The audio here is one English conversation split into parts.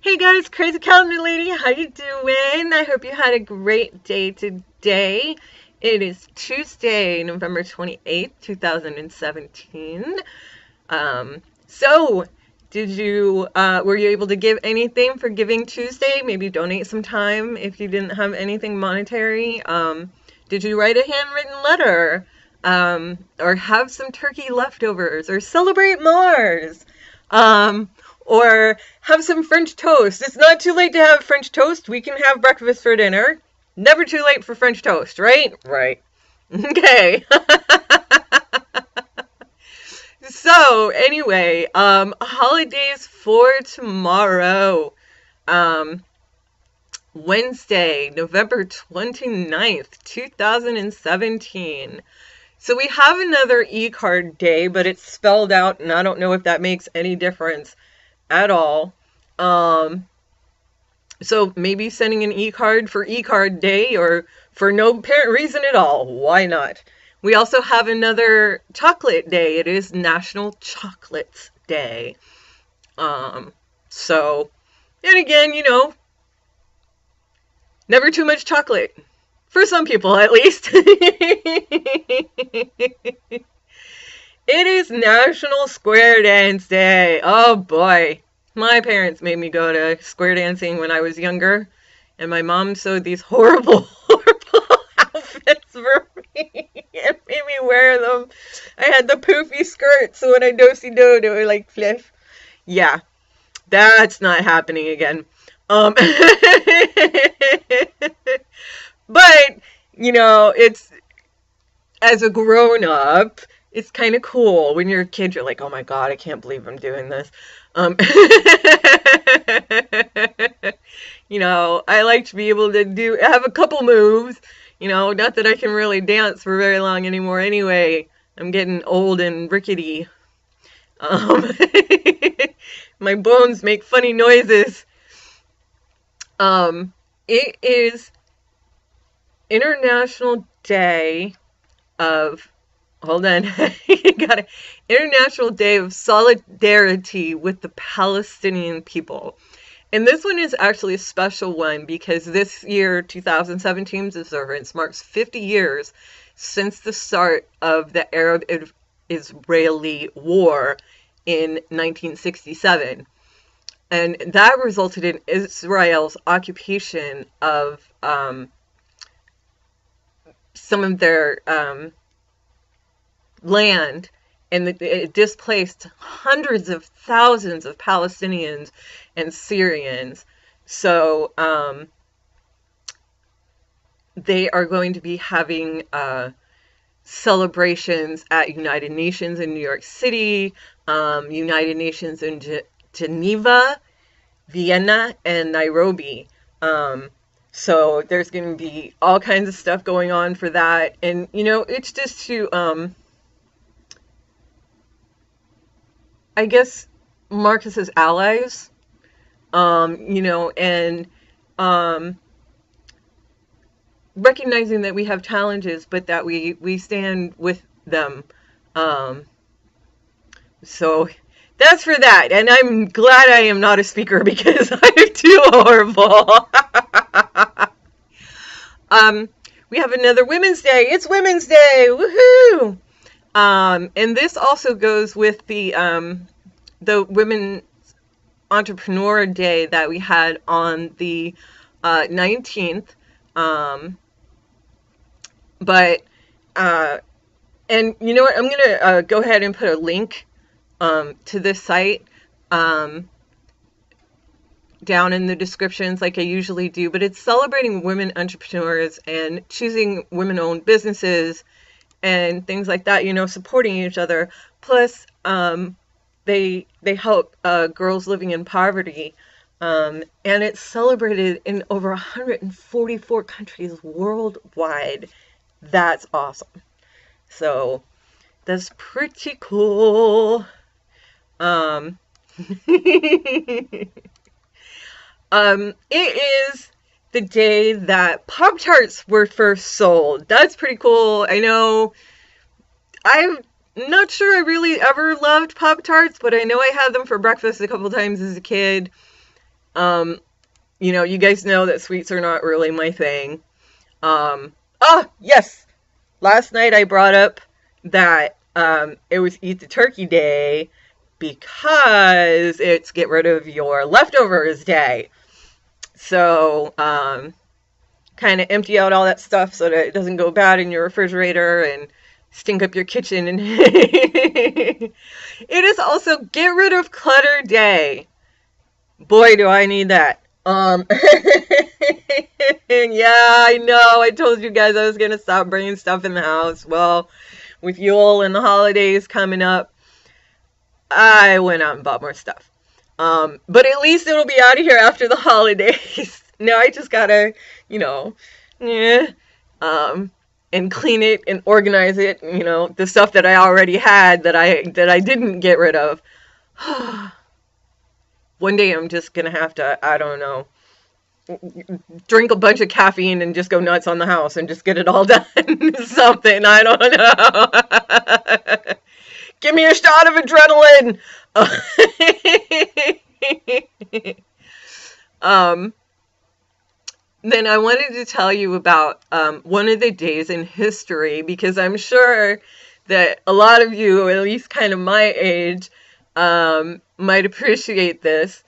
Hey guys, Crazy Calendar Lady, how you doing? I hope you had a great day today. It is Tuesday, November 28th, 2017. So were you able to give anything for Giving Tuesday? Maybe donate some time if you didn't have anything monetary. Did you write a handwritten letter? Or have some turkey leftovers? Or celebrate Mars? Um, or have some French toast. It's not too late to have French toast. We can have breakfast for dinner. Never too late for French toast, right? Right. Okay. So, anyway, holidays for tomorrow. Um, Wednesday, November 29th, 2017. So we have another e-card day, but it's spelled out, and I don't know if that makes any difference at all. Um, so maybe sending an e-card for e-card day or for no apparent reason at all. Why not? We also have another chocolate day. It is National Chocolates Day. Um, so, and again, never too much chocolate. For some people, at least. It is National Square Dance Day. Oh boy. My parents made me go to square dancing when I was younger, and my mom sewed these horrible, horrible outfits for me and made me wear them. I had the poofy skirts, so when I do-si-do, they were like fliff. Yeah, that's not happening again. Um, but, it's as a grown up, it's kind of cool. When you're a kid, you're like, oh my God, I can't believe I'm doing this. Um, I like to be able to have a couple moves. Not that I can really dance for very long anymore anyway. I'm getting old and rickety. Um, my bones make funny noises. It is International Day of hold on. Got it. International Day of Solidarity with the Palestinian people. And this one is actually a special one because this year, 2017's observance marks 50 years since the start of the Arab-Israeli War in 1967. And that resulted in Israel's occupation of some of their land, and it displaced hundreds of thousands of Palestinians and Syrians. So they are going to be having celebrations at United Nations in New York City, United Nations in Geneva, Vienna, and Nairobi. So there's going to be all kinds of stuff going on for that. And, it's just to, I guess, Marcus's allies, and recognizing that we have challenges, but that we stand with them. So that's for that. And I'm glad I am not a speaker because I'm too horrible. We have another Women's Day. It's Women's Day. Woohoo! And this also goes with the Women Entrepreneur Day that we had on the 19th. And you know what? I'm going to go ahead and put a link to this site down in the descriptions like I usually do, but it's celebrating women entrepreneurs and choosing women-owned businesses and things like that, supporting each other. Plus, they help girls living in poverty, and it's celebrated in over 144 countries worldwide. That's awesome. So that's pretty cool. It is the day that Pop-Tarts were first sold. That's pretty cool. I know I'm not sure I really ever loved Pop-Tarts, but I know I had them for breakfast a couple times as a kid. Um, you guys know that sweets are not really my thing. Yes, last night I brought up that it was Eat the Turkey Day because it's Get Rid of Your Leftovers Day. So, kind of empty out all that stuff so that it doesn't go bad in your refrigerator and stink up your kitchen. And it is also Get Rid of Clutter Day. Boy, do I need that. Yeah, I know. I told you guys I was gonna stop bringing stuff in the house. Well, with Yule and the holidays coming up, I went out and bought more stuff. But at least it'll be out of here after the holidays. Now I just gotta, you know, yeah, and clean it and organize it. The stuff that I already had that I didn't get rid of. One day I'm just gonna have to, I don't know, drink a bunch of caffeine and just go nuts on the house and just get it all done. Something, I don't know. Give me a shot of adrenaline. um, then I wanted to tell you about one of the days in history, because I'm sure that a lot of you, at least kind of my age, might appreciate this.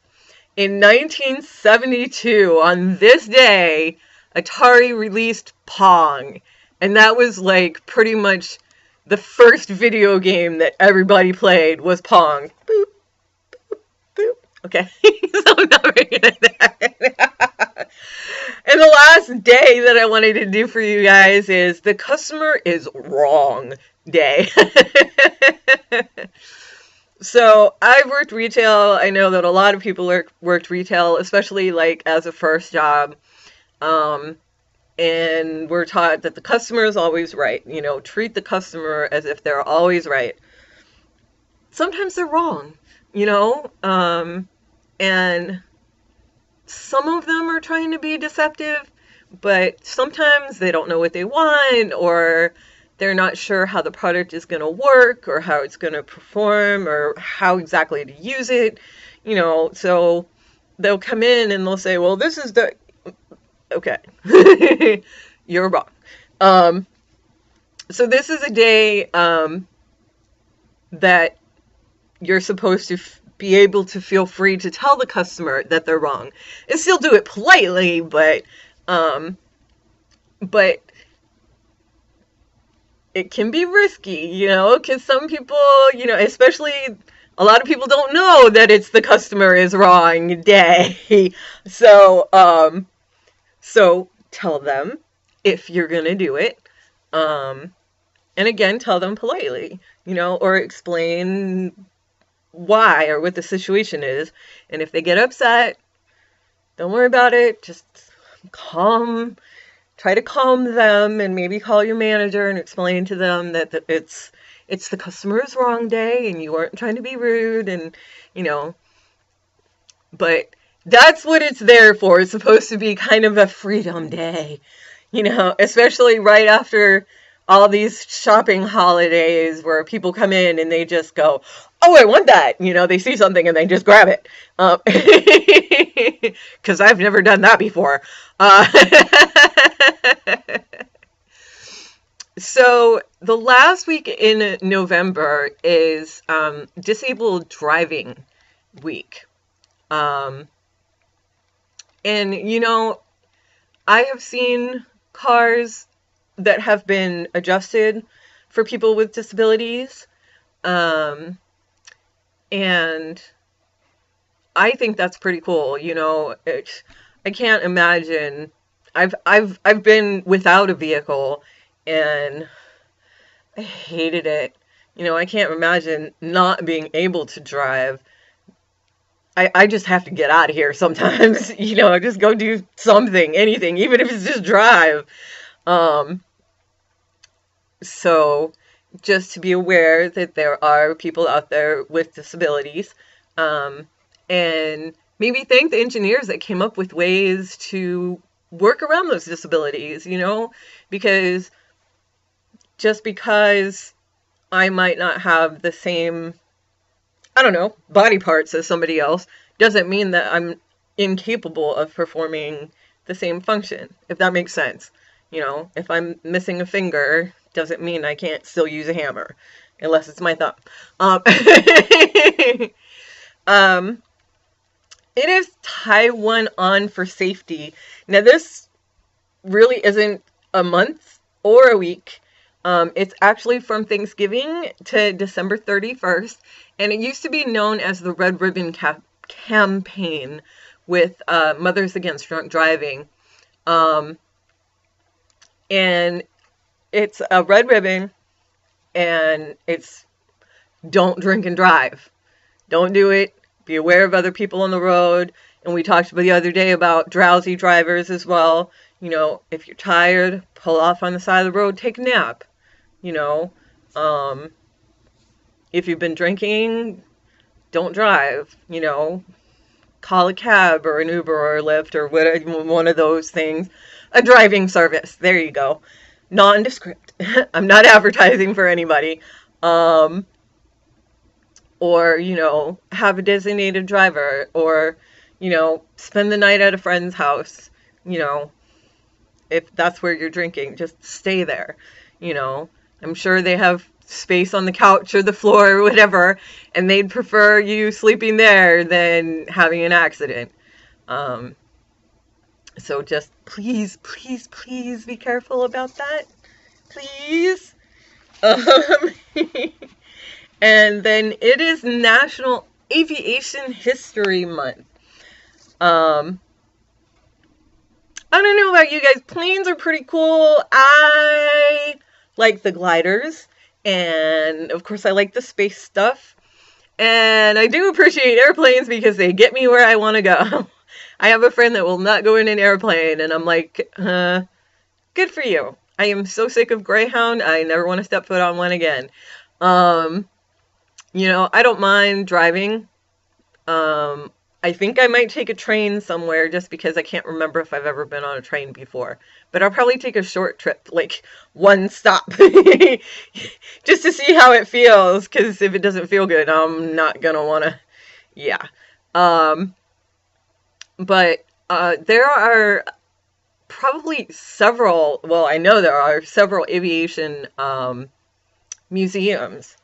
In 1972, on this day, Atari released Pong. And that was like pretty much the first video game that everybody played was Pong. Boop, boop, boop. Okay, so I'm not very good at that. And the last day that I wanted to do for you guys is the customer is wrong day. So I've worked retail. I know that a lot of people worked retail, especially like as a first job. And we're taught that the customer is always right. Treat the customer as if they're always right. Sometimes they're wrong, and some of them are trying to be deceptive, but sometimes they don't know what they want, or they're not sure how the product is going to work or how it's going to perform or how exactly to use it, so they'll come in and they'll say, well, this is the, okay, you're wrong. So this is a day that you're supposed to be able to feel free to tell the customer that they're wrong and still do it politely, but it can be risky, because some people, especially a lot of people don't know that it's the customer is wrong day. So tell them if you're going to do it. And again, tell them politely, or explain why or what the situation is. And if they get upset, don't worry about it. Just try to calm them, and maybe call your manager and explain to them that it's the customer's wrong day and you weren't trying to be rude, and but that's what it's there for. It's supposed to be kind of a freedom day, especially right after all these shopping holidays where people come in and they just go, oh, I want that. They see something and they just grab it. Because I've never done that before. So the last week in November is Disabled Driving Week. And, I have seen cars that have been adjusted for people with disabilities. And I think that's pretty cool. I can't imagine. I've been without a vehicle and I hated it. I can't imagine not being able to drive. I just have to get out of here sometimes, just go do something, anything, even if it's just drive. So just to be aware that there are people out there with disabilities, and maybe thank the engineers that came up with ways to work around those disabilities, because just because I might not have the same, I don't know, body parts as somebody else doesn't mean that I'm incapable of performing the same function, if that makes sense. You know, if I'm missing a finger, doesn't mean I can't still use a hammer, unless it's my thumb. Um, um, it is tie one on for safety. Now, this really isn't a month or a week. It's actually from Thanksgiving to December 31st, and it used to be known as the Red Ribbon Campaign with Mothers Against Drunk Driving. Um, and it's a red ribbon, and it's don't drink and drive. Don't do it. Be aware of other people on the road. And we talked the other day about drowsy drivers as well. You know, if you're tired, pull off on the side of the road, take a nap. You know, if you've been drinking, don't drive. You know, call a cab or an Uber or a Lyft or whatever, one of those things. A driving service. There you go. Nondescript. I'm not advertising for anybody. Or, you know, have a designated driver, or, you know, spend the night at a friend's house. You know, if that's where you're drinking, just stay there. You know, I'm sure they have space on the couch or the floor or whatever, and they'd prefer you sleeping there than having an accident. So just please, please, please be careful about that. Please. Um, and then it is National Aviation History Month. I don't know about you guys. Planes are pretty cool. I like the gliders. And of course, I like the space stuff. And I do appreciate airplanes because they get me where I want to go. I have a friend that will not go in an airplane. And I'm like, good for you. I am so sick of Greyhound. I never want to step foot on one again. You know, I don't mind driving. I think I might take a train somewhere just because I can't remember if I've ever been on a train before. But I'll probably take a short trip, like one stop, just to see how it feels. Because if it doesn't feel good, I'm not going to want to, yeah. But there are probably several, well, I know there are several aviation museums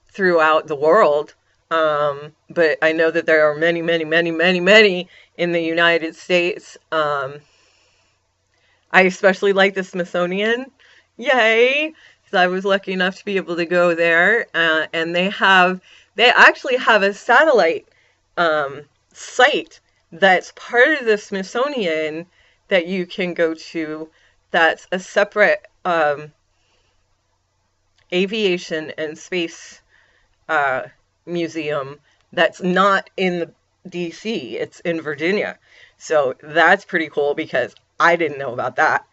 throughout the world. But I know that there are many, many, many, many, many in the United States. I especially like the Smithsonian. Yay! So I was lucky enough to be able to go there. And they actually have a satellite site that's part of the Smithsonian that you can go to. That's a separate aviation and space museum that's not in DC. It's in Virginia. So that's pretty cool because I didn't know about that.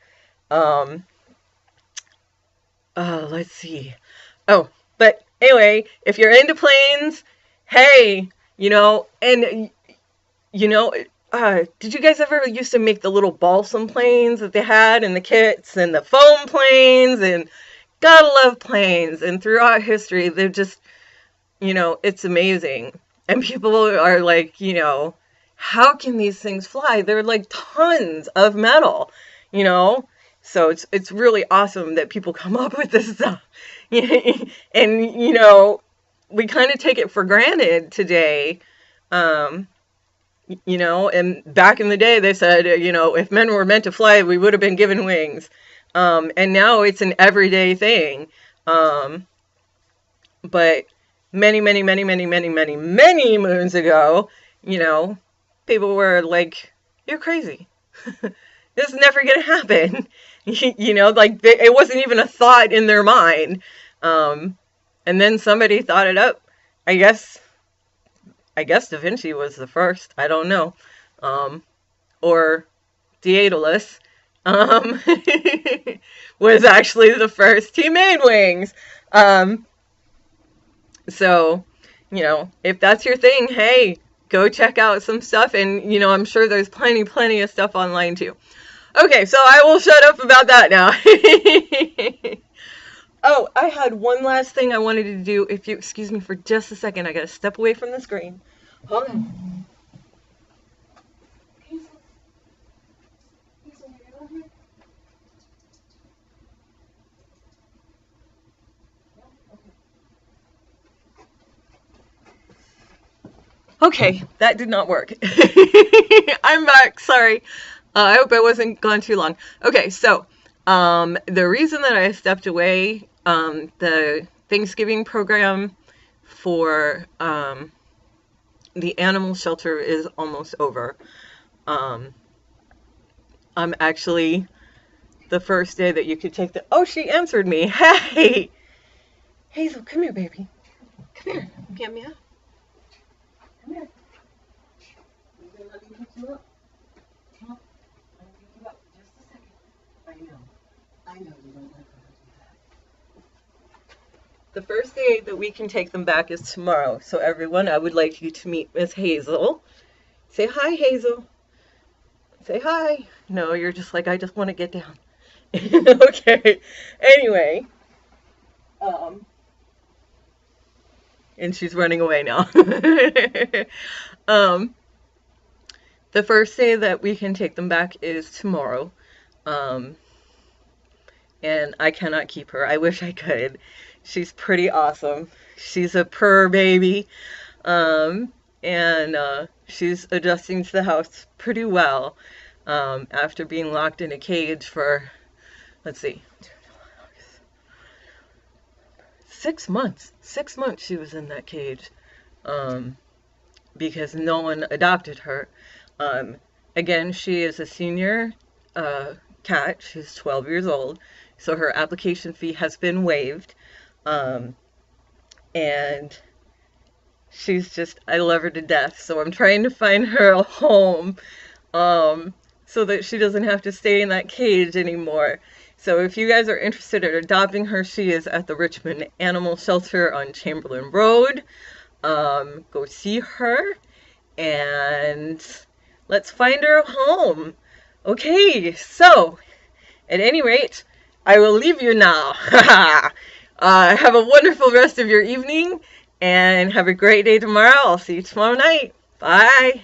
Let's see. Oh, but anyway, if you're into planes, hey, you know, and you know, did you guys ever used to make the little balsam planes that they had in the kits, and the foam planes, and gotta love planes. And throughout history, they're just, you know, it's amazing. And people are like, you know, how can these things fly? They're like tons of metal, you know? So it's really awesome that people come up with this stuff. And, you know, we kind of take it for granted today. You know, and back in the day, they said, you know, if men were meant to fly, we would have been given wings. And now it's an everyday thing. But many, many, many, many, many, many, many moons ago, you know, people were like, you're crazy. This is never going to happen. You know, like it wasn't even a thought in their mind. And then somebody thought it up. I guess Da Vinci was the first. I don't know. Or Daedalus was actually the first. He made wings. So, you know, if that's your thing, hey, go check out some stuff. And, you know, I'm sure there's plenty of stuff online too. Okay, so I will shut up about that now. Oh, I had one last thing I wanted to do. If you excuse me for just a second, I gotta step away from the screen. Hold on. Okay, that did not work. I'm back. Sorry. I hope I wasn't gone too long. Okay, so the reason that I stepped away, the Thanksgiving program for the animal shelter is almost over. Um, I'm actually the first day that you could take the. Oh, she answered me. Hey, Hazel, come here, baby. Come here. Get me up. Come here. You gonna let me pick you up? Come on. Let me pick you up just a second. I know you don't like her to do that. The first day that we can take them back is tomorrow. So everyone, I would like you to meet Miss Hazel. Say hi, Hazel. Say hi. No, you're just like, I just want to get down. Okay. Anyway. And she's running away now. The first day that we can take them back is tomorrow. And I cannot keep her. I wish I could. She's pretty awesome. She's a purr baby. And she's adjusting to the house pretty well. After being locked in a cage for, let's see, 6 months. 6 months she was in that cage. Because no one adopted her. Again, she is a senior cat. She's 12 years old. So her application fee has been waived. And she's just, I love her to death. So I'm trying to find her a home so that she doesn't have to stay in that cage anymore. So if you guys are interested in adopting her, she is at the Richmond Animal Shelter on Chamberlain Road. Go see her and let's find her a home. Okay, so at any rate, I will leave you now. Have a wonderful rest of your evening and have a great day tomorrow. I'll see you tomorrow night. Bye.